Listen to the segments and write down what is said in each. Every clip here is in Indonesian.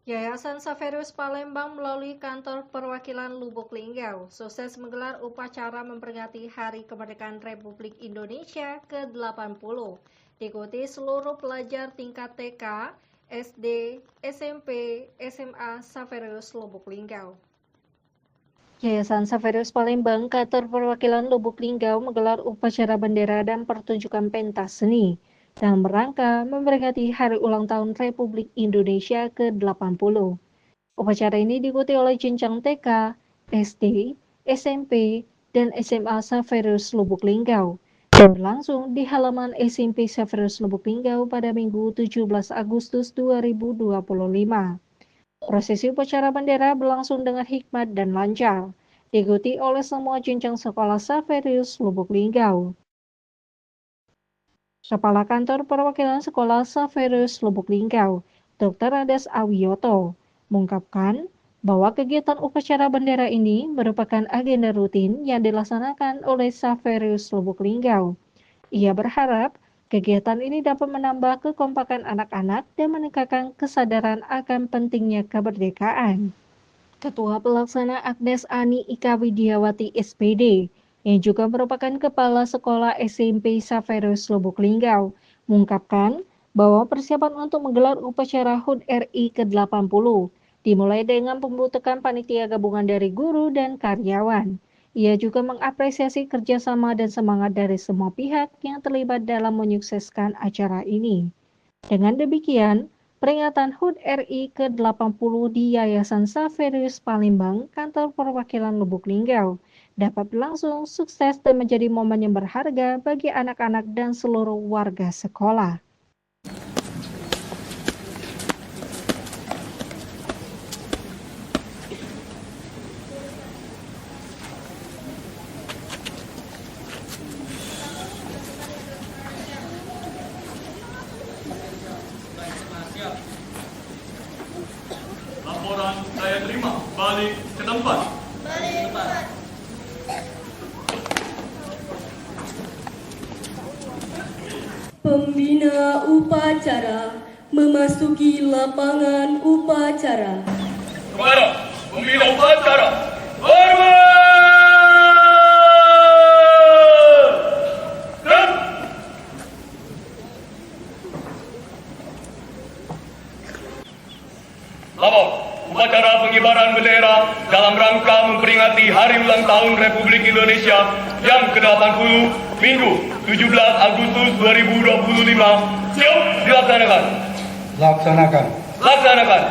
Yayasan Saverius Palembang melalui kantor perwakilan Lubuk Linggau sukses menggelar upacara memperingati Hari Kemerdekaan Republik Indonesia ke-80. Diikuti seluruh pelajar tingkat TK, SD, SMP, SMA Saverius Lubuk Linggau. Yayasan Saverius Palembang, kantor perwakilan Lubuk Linggau menggelar upacara bendera dan pertunjukan pentas seni dalam rangka memperingati Hari Ulang Tahun Republik Indonesia ke-80. Upacara ini diikuti oleh jenjang TK, SD, SMP, dan SMA Saverius Lubuk Linggau dan berlangsung di halaman SMP Saverius Lubuk Linggau pada Minggu 17 Agustus 2025. Prosesi upacara bendera berlangsung dengan hikmat dan lancar, diikuti oleh semua jenjang sekolah Saverius Lubuk Linggau. Kepala Kantor Perwakilan Sekolah Saverius Lubuk Linggau, Dr. Ades Awiyoto, mengungkapkan bahwa kegiatan upacara bendera ini merupakan agenda rutin yang dilaksanakan oleh Saverius Lubuk Linggau. Ia berharap kegiatan ini dapat menambah kekompakan anak-anak dan meningkatkan kesadaran akan pentingnya kemerdekaan. Ketua Pelaksana Agnes Ani Ika Widiawati SPD, yang juga merupakan Kepala Sekolah SMP Saverius Lubuk Linggau, mengungkapkan bahwa persiapan untuk menggelar upacara HUT RI ke-80 dimulai dengan pembentukan panitia gabungan dari guru dan karyawan. Ia juga mengapresiasi kerjasama dan semangat dari semua pihak yang terlibat dalam menyukseskan acara ini. Dengan demikian, peringatan HUT RI ke-80 di Yayasan Saverius Palembang, kantor perwakilan Lubuk Linggau, dapat berlangsung sukses dan menjadi momen yang berharga bagi anak-anak dan seluruh warga sekolah. Laporan saya terima, balik ke tempat. Pembina upacara memasuki lapangan upacara. Kepada pembina upacara, hormat! Dan lapor upacara pengibaran bendera dalam rangka memperingati Hari Ulang Tahun Republik Indonesia yang ke-80 Minggu 17 Agustus 2025 siap dilaksanakan. Laksanakan.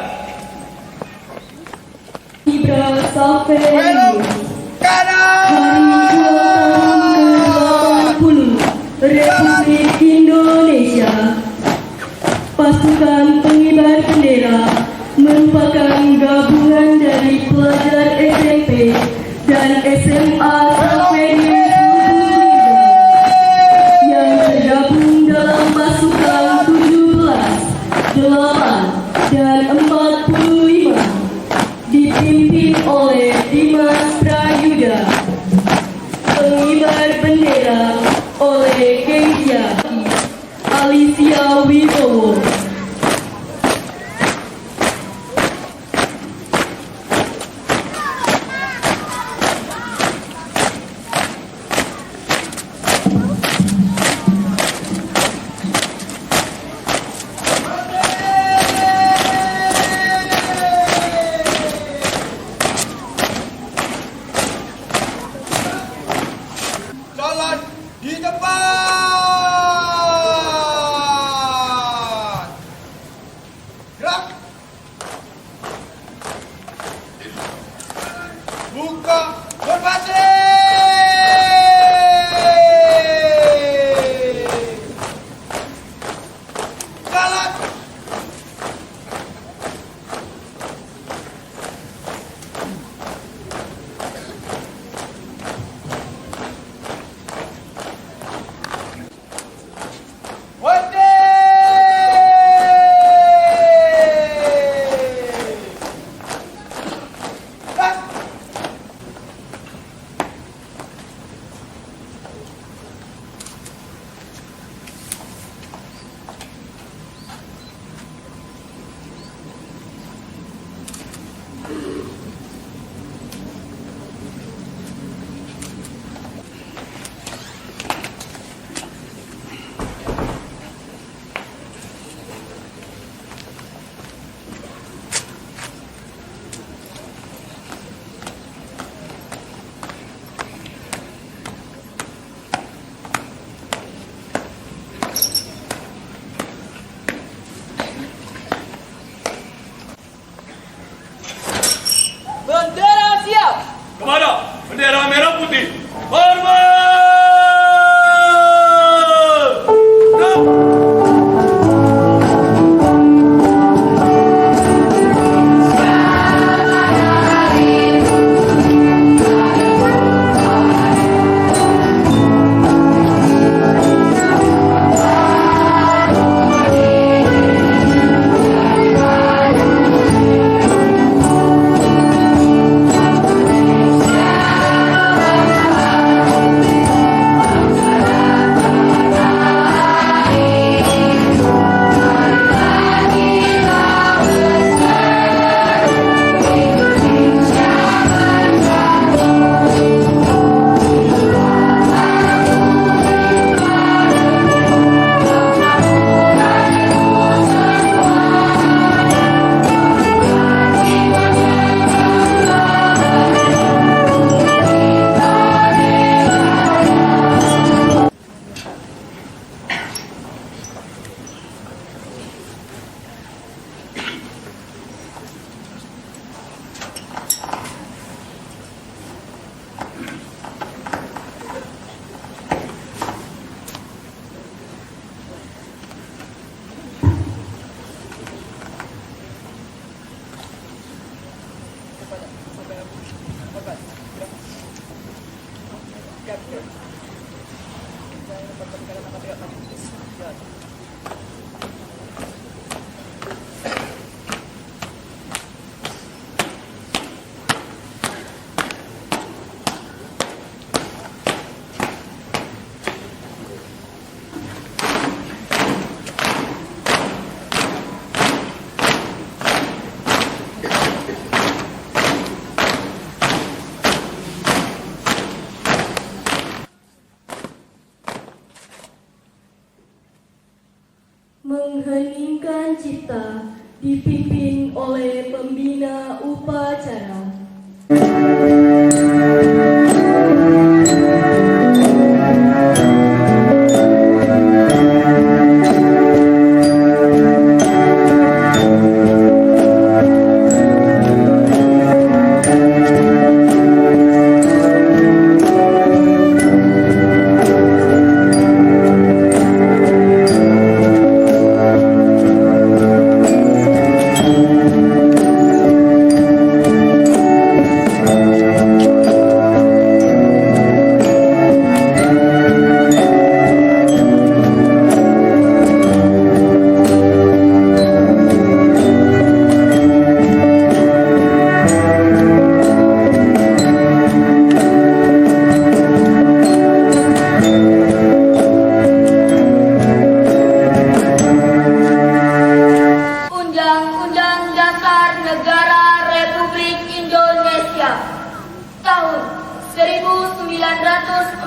Ibra Saverius Hari Ulang Tahun ke-80 Republik Indonesia. Pasukan pengibar bendera merupakan gabungan dari pelajar SMP dan SMA Saverius yang tergabung dalam pasukan 17, 8, dan 45 dipimpin oleh Dimas Prayuda. Pengibar bendera oleh Keisha Alicia Wibowo. Jalan di depan. Gerak. Buka berpatri. Jalan. Wade! Mengheningkan cipta dipimpin oleh pembina upacara. Undang-Undang Dasar Negara Republik Indonesia tahun 1945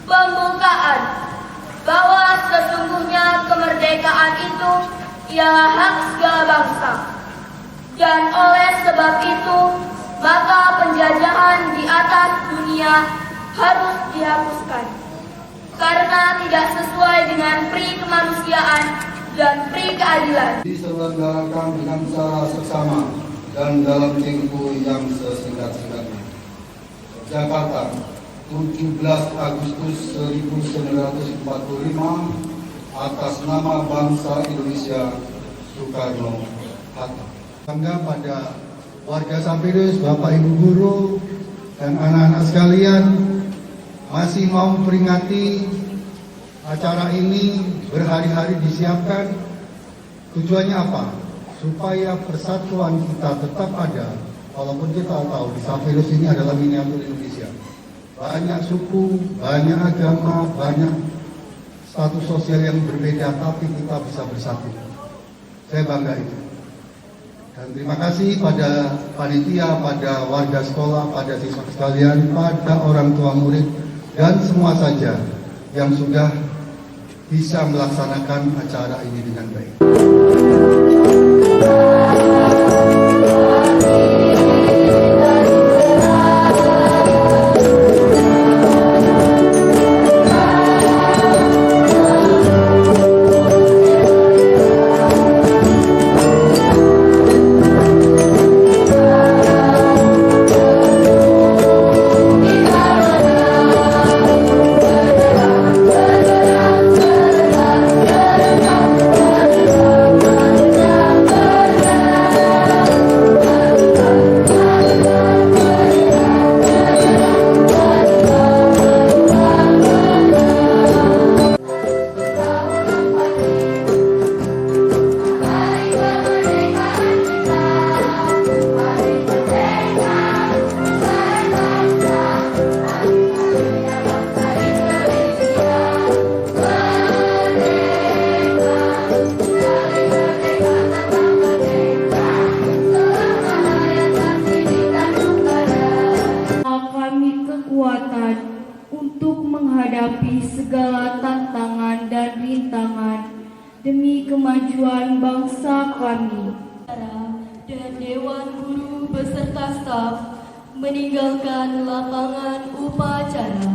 pembukaan bahwa sesungguhnya kemerdekaan itu ialah hak segala bangsa, dan oleh sebab itu maka penjajahan di atas dunia harus dihapuskan karena tidak sesuai dengan pri kemanusiaan dan pri keadilan. Diselenggarakan dengan secara seksama dan dalam tempo yang sesingkat-singkatnya. Jakarta, 17 Agustus 1945, atas nama bangsa Indonesia, Soekarno-Hatta. Bangga pada warga Sampirus, Bapak Ibu Guru, dan anak-anak sekalian masih mau memperingati acara ini berhari-hari disiapkan. Tujuannya apa? Supaya persatuan kita tetap ada. Walaupun kita tahu di Sampirus ini adalah miniatur Indonesia. Banyak suku, banyak agama, banyak status sosial yang berbeda, tapi kita bisa bersatu. Saya bangga itu. Dan terima kasih pada panitia, pada warga sekolah, pada siswa sekalian, pada orang tua murid, dan semua saja yang sudah bisa melaksanakan acara ini dengan baik. Untuk menghadapi segala tantangan dan rintangan demi kemajuan bangsa kami. Dan Dewan Guru beserta staf meninggalkan lapangan upacara.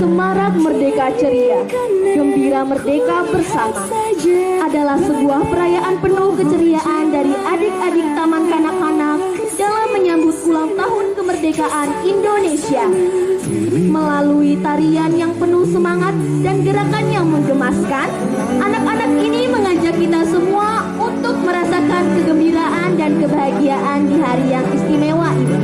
Semarak Merdeka Ceria, Gembira Merdeka Bersama adalah sebuah perayaan penuh keceriaan dari adik-adik Taman Kanak-kanak dalam menyambut ulang tahun kemerdekaan Indonesia. Melalui tarian yang penuh semangat dan gerakan yang menggemaskan, anak-anak ini dan kebahagiaan di hari yang istimewa ini.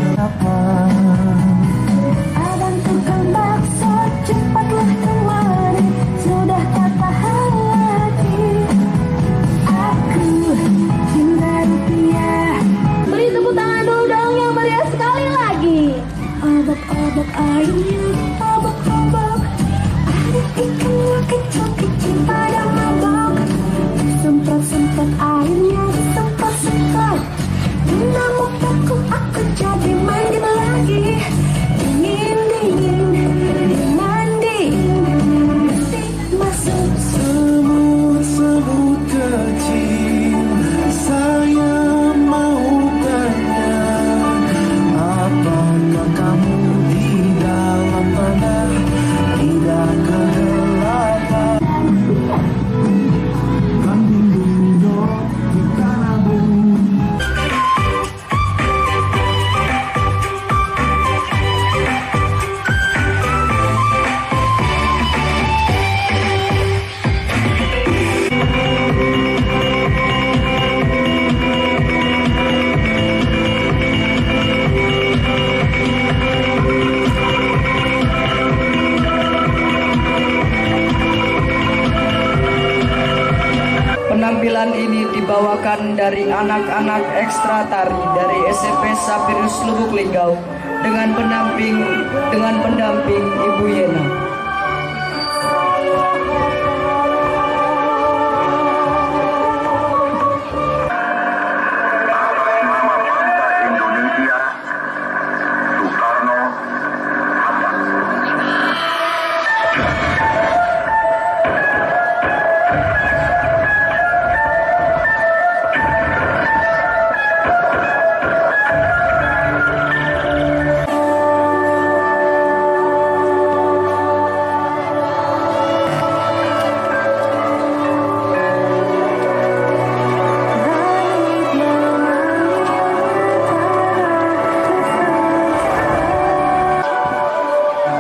Abang tukang bakso, cepatlah kemari, sudah tak tahan lagi. Aku cinta rupiah. Beri tepuk tangan dulu dong yang meriah sekali lagi. Obak-obak airnya, obak-obak. Ada ikan kecil-kecil pada mabok. Semprot-semprot airnya, semprot-semprot. Namun takut aku jadi mandi lagi. Dingin-dingin, mandi. Masuk semut kecil, saya mau tanya, apakah kamu di dalam tanah tidak kegelapan? Kambing duduk di tanah bumi. Penampilan ini dibawakan dari anak-anak ekstra tari dari SMP Sapirus Lubuk Linggau dengan pendamping Ibu Yena.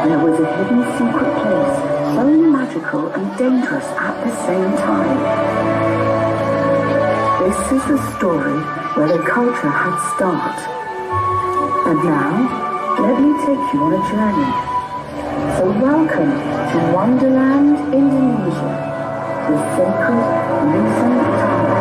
There was a hidden secret place, so magical and dangerous at the same time. This is the story where the culture had start. And now, let me take you on a journey. So welcome to Wonderland, Indonesia, the sacred Nusantara.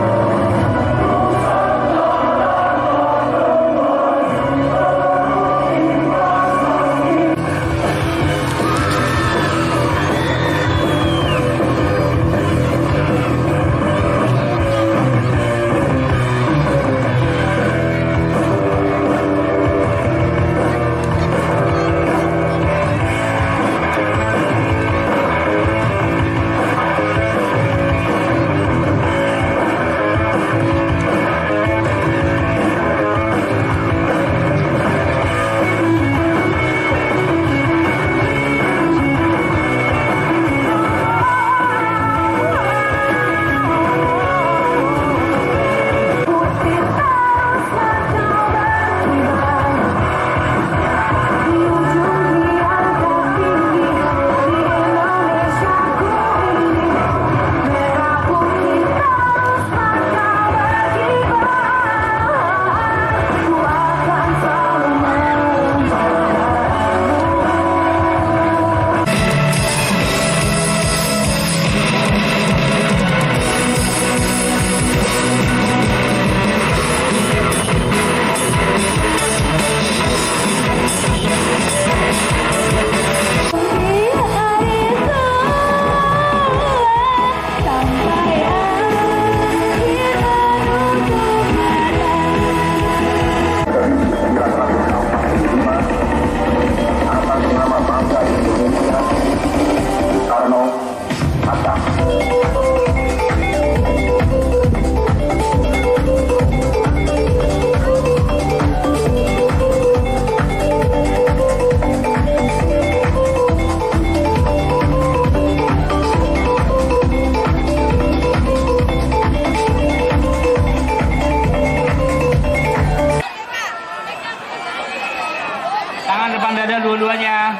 dua-duanya.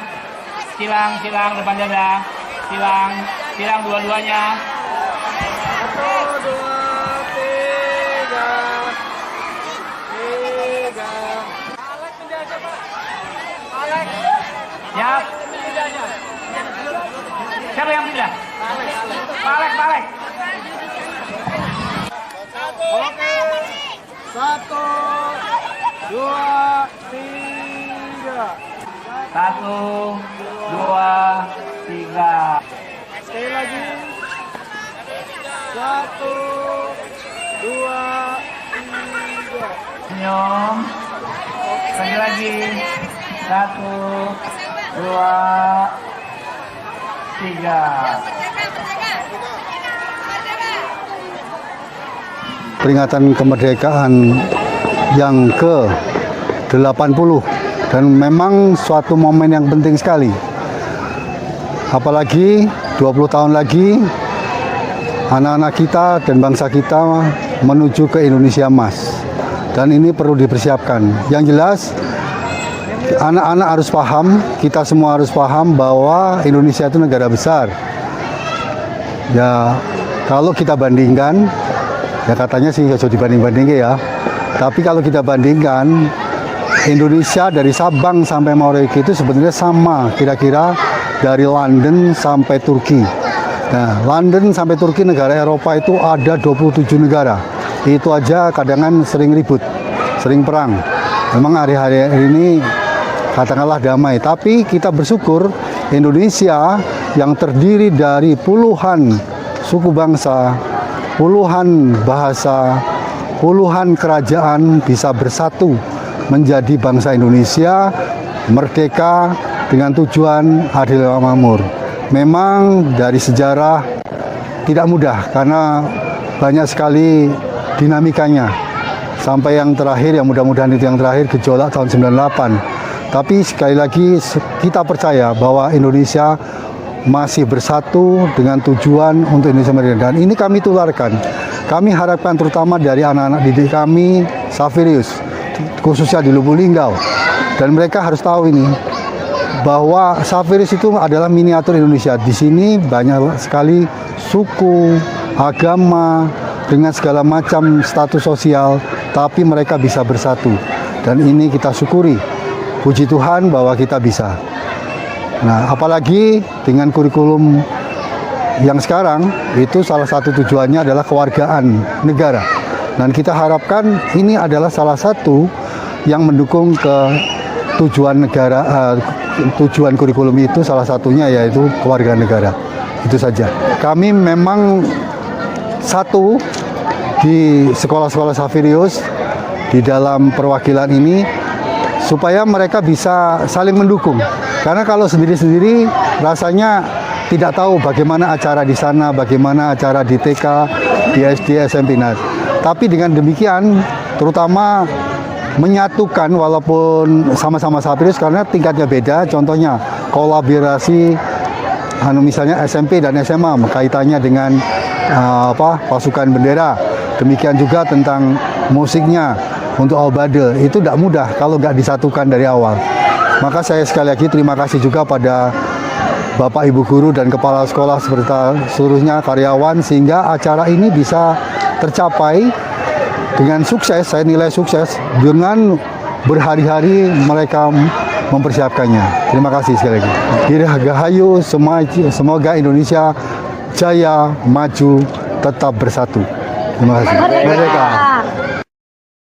Silang depan dada. Silang dua-duanya. 1, 2, 3. Siap. Siapa yang pindah? Balik. Oke. 1, 2, 3. 1, 2, 3. Sekali lagi. 1, 2, 3. Senyum. Sekali lagi. 1, 2, 3. Peringatan kemerdekaan yang ke-80 dan memang suatu momen yang penting sekali. Apalagi 20 tahun lagi anak-anak kita dan bangsa kita menuju ke Indonesia Emas. Dan ini perlu dipersiapkan. Yang jelas anak-anak harus paham, kita semua harus paham bahwa Indonesia itu negara besar. Ya, kalau kita bandingkan, ya katanya sih bisa dibanding-bandingin ya. Tapi kalau kita bandingkan, Indonesia dari Sabang sampai Merauke itu sebenarnya sama kira-kira dari London sampai Turki. Nah, London sampai Turki negara Eropa itu ada 27 negara. Itu aja kadang sering ribut, sering perang. Memang hari-hari ini katakanlah damai, tapi kita bersyukur Indonesia yang terdiri dari puluhan suku bangsa, puluhan bahasa, puluhan kerajaan bisa bersatu menjadi bangsa Indonesia merdeka dengan tujuan adil dan makmur. Memang dari sejarah tidak mudah karena banyak sekali dinamikanya. Sampai yang terakhir, yang mudah-mudahan itu yang terakhir, gejolak tahun 98. Tapi sekali lagi kita percaya bahwa Indonesia masih bersatu dengan tujuan untuk Indonesia merdeka. Dan ini kami tularkan. Kami harapkan terutama dari anak-anak didik kami, Safirius, khususnya di Lubuk Linggau. Dan mereka harus tahu ini, bahwa Safirius itu adalah miniatur Indonesia. Di sini banyak sekali suku, agama, dengan segala macam status sosial, tapi mereka bisa bersatu. Dan ini kita syukuri. Puji Tuhan bahwa kita bisa. Nah, apalagi dengan kurikulum yang sekarang, itu salah satu tujuannya adalah kewargaan negara. Dan kita harapkan ini adalah salah satu yang mendukung ke tujuan negara, tujuan kurikulum itu salah satunya yaitu kewargaan negara. Itu saja. Kami memang satu di sekolah-sekolah Safirius di dalam perwakilan ini supaya mereka bisa saling mendukung. Karena kalau sendiri-sendiri rasanya tidak tahu bagaimana acara di sana, bagaimana acara di TK, di SD, SMP. Nah, tapi dengan demikian terutama menyatukan walaupun sama-sama Safirius karena tingkatnya beda. Contohnya kolaborasi misalnya SMP dan SMA kaitannya dengan pasukan bendera. Demikian juga tentang musiknya untuk Obade. Itu tidak mudah kalau nggak disatukan dari awal. Maka saya sekali lagi terima kasih juga pada Bapak Ibu guru dan kepala sekolah serta seluruhnya karyawan sehingga acara ini bisa tercapai dengan sukses. Saya nilai sukses dengan berhari-hari mereka mempersiapkannya. Terima kasih sekali lagi. Dirgahayu, semoga Indonesia jaya, maju, tetap bersatu. Terima kasih. Merdeka.